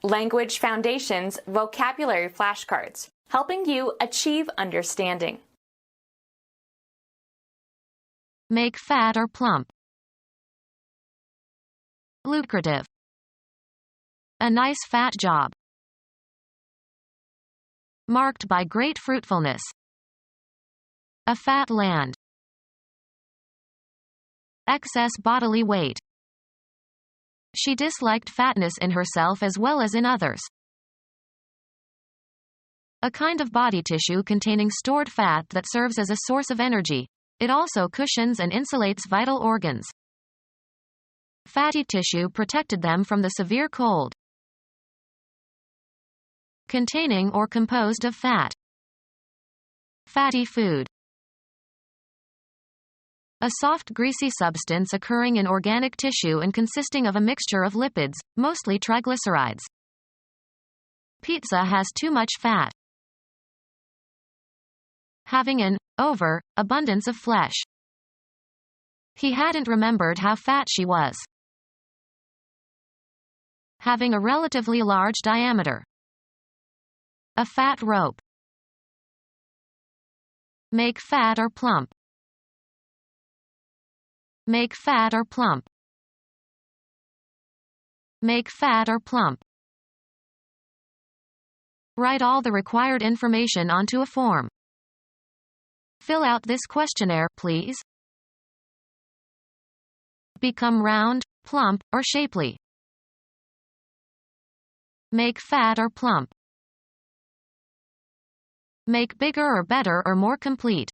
Language Foundations Vocabulary Flashcards, helping you achieve understanding. Make fat or plump. Lucrative. A nice fat job. Marked by great fruitfulness. A fat land. Excess bodily weight. She disliked fatness in herself as well as in others. A kind of body tissue containing stored fat that serves as a source of energy. It also cushions and insulates vital organs. Fatty tissue protected them from the severe cold. Containing or composed of fat. Fatty food. A soft greasy substance occurring in organic tissue and consisting of a mixture of lipids, mostly triglycerides. Pizza has too much fat. Having an abundance of flesh. He hadn't remembered how fat she was. Having a relatively large diameter. A fat rope. Make fat or plump. Make fat or plump. Make fat or plump. Write all the required information onto a form. Fill out this questionnaire, please. Become round, plump, or shapely. Make fat or plump. Make bigger or better or more complete.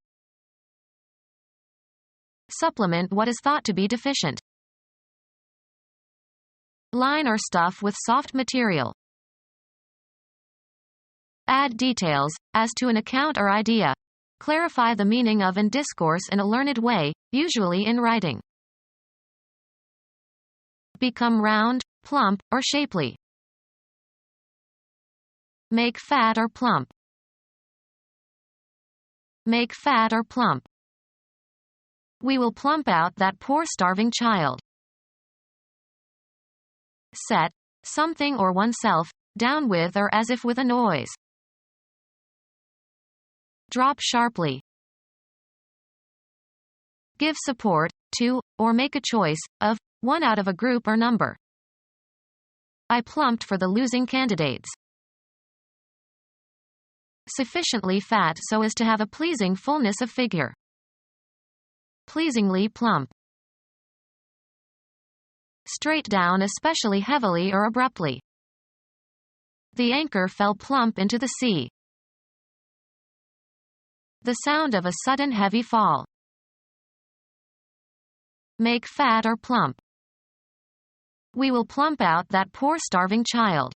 Supplement what is thought to be deficient. Line or stuff with soft material. Add details, as to an account or idea. Clarify the meaning of and discourse in a learned way, usually in writing. Become round, plump, or shapely. Make fat or plump. Make fat or plump. We will plump out that poor starving child. Set something or oneself down with or as if with a noise. Drop sharply. Give support to, or make a choice of, one out of a group or number. I plumped for the losing candidates. Sufficiently fat so as to have a pleasing fullness of figure. Pleasingly plump. Straight down especially heavily or abruptly. The anchor fell plump into the sea. The sound of a sudden heavy fall. Make fat or plump. We will plump out that poor starving child.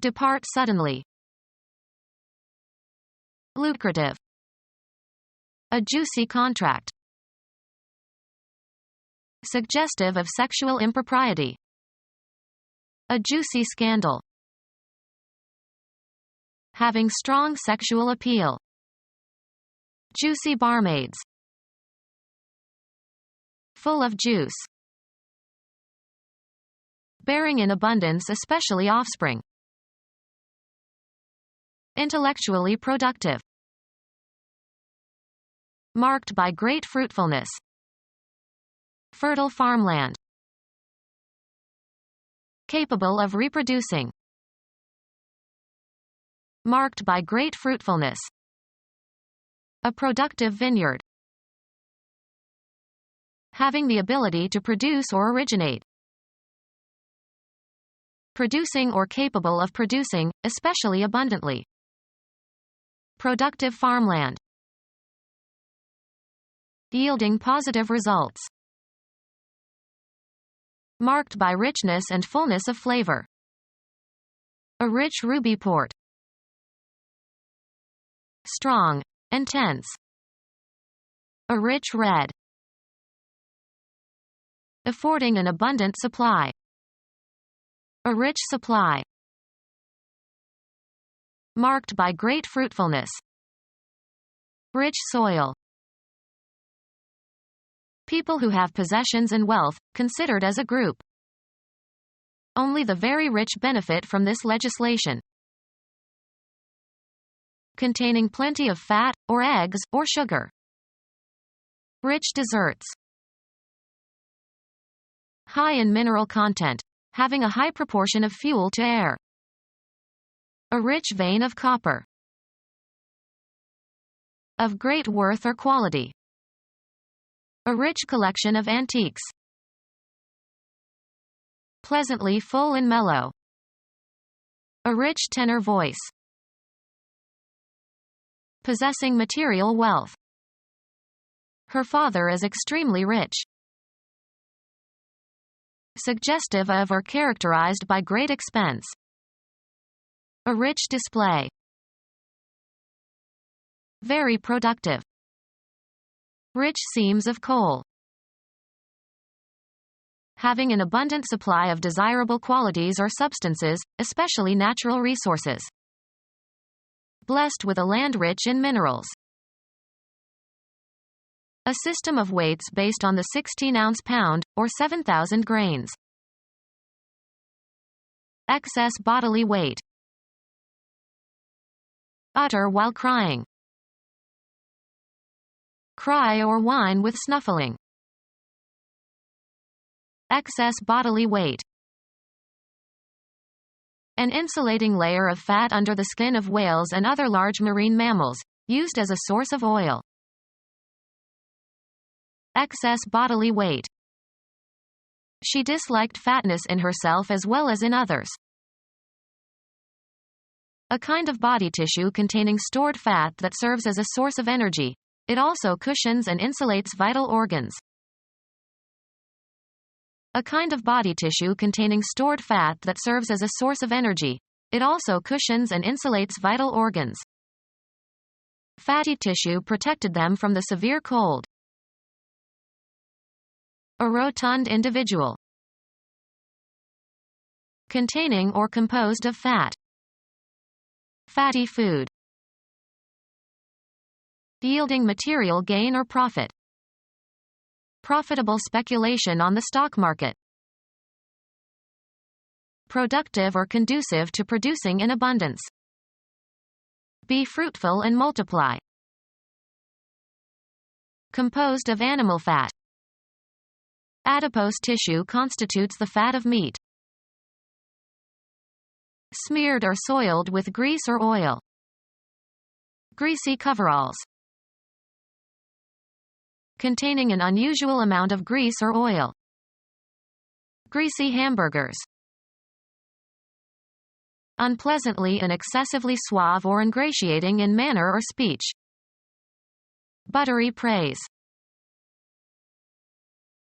Depart suddenly. Lucrative. A juicy contract. Suggestive of sexual impropriety. A juicy scandal. Having strong sexual appeal. Juicy barmaids. Full of juice. Bearing in abundance especially offspring. Intellectually productive. Marked by great fruitfulness. Fertile farmland. Capable of reproducing. Marked by great fruitfulness. A productive vineyard. Having the ability to produce or originate. Producing or capable of producing, especially abundantly. Productive farmland. Yielding positive results. Marked by richness and fullness of flavor. A rich ruby port. Strong. Intense. A rich red. Affording an abundant supply. A rich supply. Marked by great fruitfulness. Rich soil. People who have possessions and wealth, considered as a group. Only the very rich benefit from this legislation. Containing plenty of fat, or eggs, or sugar. Rich desserts. High in mineral content, having a high proportion of fuel to air. A rich vein of copper. Of great worth or quality. A rich collection of antiques. Pleasantly full and mellow. A rich tenor voice. Possessing material wealth. Her father is extremely rich. Suggestive of or characterized by great expense. A rich display. Very productive. Rich seams of coal. Having an abundant supply of desirable qualities or substances, especially natural resources. Blessed with a land rich in minerals. A system of weights based on the 16-ounce pound, or 7,000 grains. Excess bodily weight. Utter while crying. Cry or whine with snuffling. Excess bodily weight. An insulating layer of fat under the skin of whales and other large marine mammals, used as a source of oil. Excess bodily weight. She disliked fatness in herself as well as in others. A kind of body tissue containing stored fat that serves as a source of energy. It also cushions and insulates vital organs. A kind of body tissue containing stored fat that serves as a source of energy. It also cushions and insulates vital organs. Fatty tissue protected them from the severe cold. A rotund individual. Containing or composed of fat. Fatty food. Yielding material gain or profit. Profitable speculation on the stock market. Productive or conducive to producing in abundance. Be fruitful and multiply. Composed of animal fat. Adipose tissue constitutes the fat of meat. Smeared or soiled with grease or oil. Greasy coveralls. Containing an unusual amount of grease or oil. Greasy hamburgers. Unpleasantly and excessively suave or ingratiating in manner or speech. Buttery praise.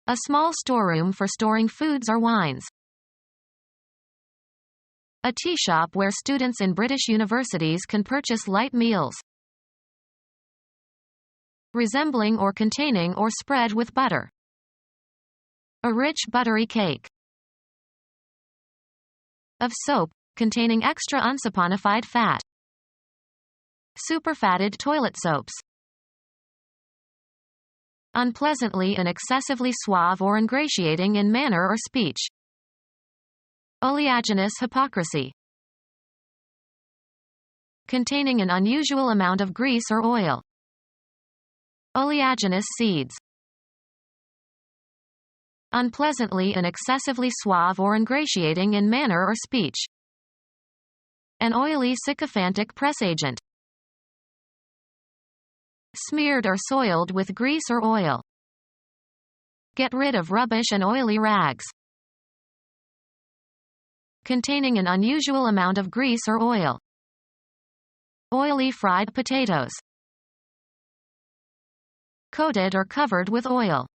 A small storeroom for storing foods or wines. A tea shop where students in British universities can purchase light meals. Resembling or containing or spread with butter. A rich buttery cake. Of soap, containing extra unsaponified fat. Superfatted toilet soaps. Unpleasantly and excessively suave or ingratiating in manner or speech. Oleaginous hypocrisy. Containing an unusual amount of grease or oil. Oleaginous seeds. Unpleasantly and excessively suave or ingratiating in manner or speech. An oily sycophantic press agent. Smeared or soiled with grease or oil. Get rid of rubbish and oily rags. Containing an unusual amount of grease or oil. Oily fried potatoes. Coated or covered with oil.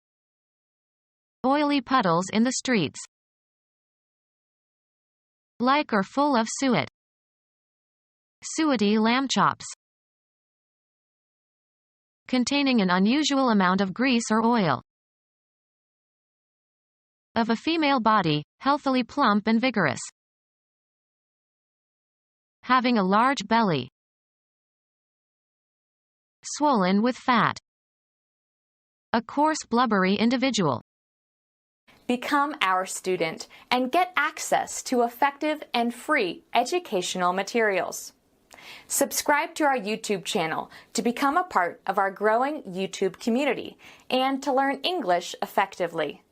Oily puddles in the streets. Like or full of suet. Suety lamb chops. Containing an unusual amount of grease or oil. Of a female body, healthily plump and vigorous. Having a large belly. Swollen with fat. A coarse blubbery individual. Become our student and get access to effective and free educational materials. Subscribe to our YouTube channel to become a part of our growing YouTube community and to learn English effectively.